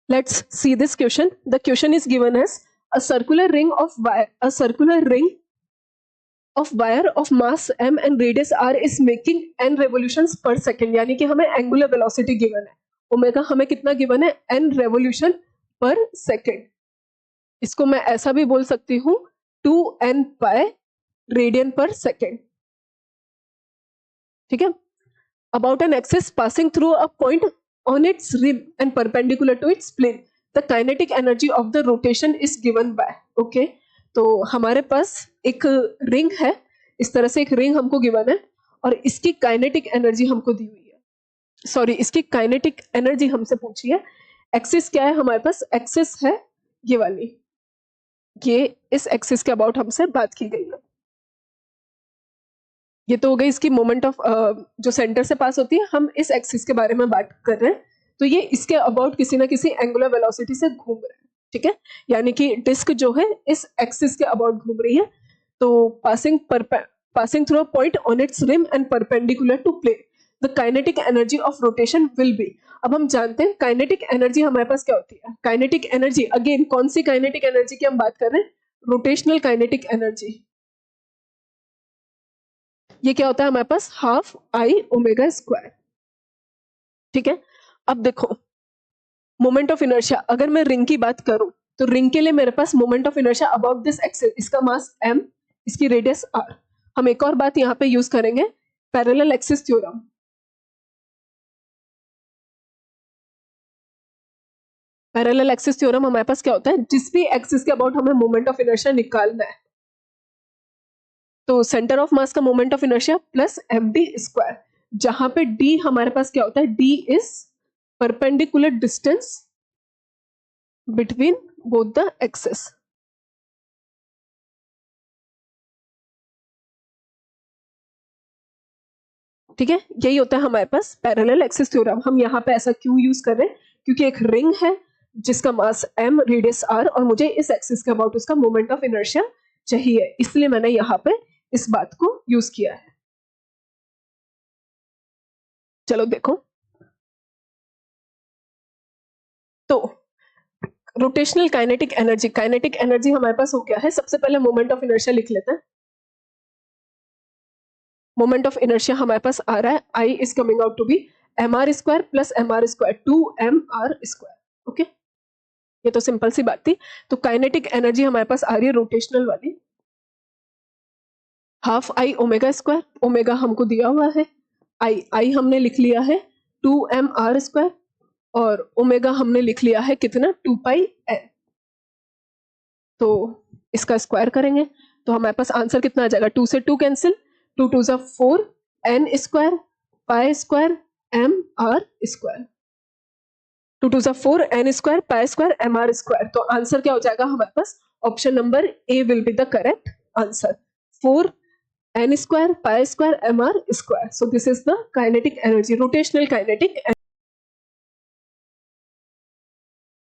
Let's see this question. The question is given as a circular ring of wire of mass m and radius r is making n revolutions per second. यानी कि हमें angular velocity given है, omega हमें कितना given है, n revolution पर second. इसको मैं ऐसा भी बोल सकती हूँ 2n पाई रेडियन पर सेकेंड. ठीक है. About an axis passing through a point on its rim and perpendicular to its plane, the kinetic energy of the rotation is given by. Okay, तो हमारे पास एक रिंग है, इस तरह से एक रिंग हमको गिवन है और इसकी काइनेटिक एनर्जी हमको दी हुई है. सॉरी, इसकी काइनेटिक एनर्जी हमसे पूछी है. एक्सिस क्या है हमारे पास? एक्सिस है ये वाली, ये इस एक्सिस के अबाउट हमसे बात की गई है. ये तो हो गई इसकी मोमेंट ऑफ जो सेंटर से पास होती है. हम इस एक्सिस के बारे में बात कर रहे हैं, तो ये इसके अबाउट किसी ना किसी एंगुलर वेलोसिटी से घूम रहे हैं. ठीक है, यानी कि डिस्क जो है इस एक्सिस के अबाउट घूम रही है. तो passing through a point on its rim and perpendicular to plane, the kinetic energy of rotation will be. अब हम जानते हैं काइनेटिक एनर्जी हमारे पास क्या होती है. काइनेटिक एनर्जी, अगेन कौन सी काइनेटिक एनर्जी की हम बात कर रहे हैं? Rotational kinetic energy. ये क्या होता है हमारे पास? Half I omega square. ठीक है. अब देखो मोमेंट ऑफ इनर्शिया, अगर मैं रिंग की बात करूं तो रिंग के लिए मेरे पास moment of inertia about this axis, इसका मास m, इसकी रेडियस r. हम एक और बात यहाँ पे यूज करेंगे, parallel axis theorem. Parallel axis theorem हमारे पास क्या होता है? जिस भी एक्सिस के अबाउट हमें मोमेंट ऑफ इनर्शिया निकालना है, तो सेंटर ऑफ मास का moment of inertia plus md square, जहां पे d हमारे पास क्या होता है? d is perpendicular distance between both the axes. ठीक है, यही होता है हमारे पास पैरेलल एक्सिस थ्योरम. हम यहाँ पे ऐसा क्यों यूज कर रहे हैं? क्योंकि एक रिंग है जिसका मास m, रेडियस r, और मुझे इस एक्सिस के अबाउट उसका मोमेंट ऑफ इनर्शिया चाहिए, इसलिए मैंने यहाँ पे इस बात को यूज किया है. चलो देखो, तो rotational kinetic energy, kinetic energy हमारे पास हो गया है. सबसे पहले मोमेंट ऑफ इनर्शिया लिख लेते हैं. मोमेंट ऑफ इनर्शिया हमारे पास आ रहा है, I is coming out to be mr square plus mr square, 2mr square. Okay, ये तो सिंपल सी बात थी. तो काइनेटिक एनर्जी हमारे पास आ रही है रोटेशनल वाली, half I omega square. Omega हमको दिया हुआ है, आई हमने लिख लिया है 2mr स्क्वायर, और ओमेगा हमने लिख लिया है कितना? 2 पाई n. तो इसका स्क्वायर करेंगे तो हमारे पास आंसर कितना आ जाएगा? 2 से 2 कैंसिल, 2 2 जा 4, n square pi square mr square, 2 2 जा 4, n square pi square mr square. तो आंसर क्या हो जाएगा हमारे पास? Option number A will be the correct answer, 4 n square pi square mr square. So this is the kinetic energy, rotational kinetic energy.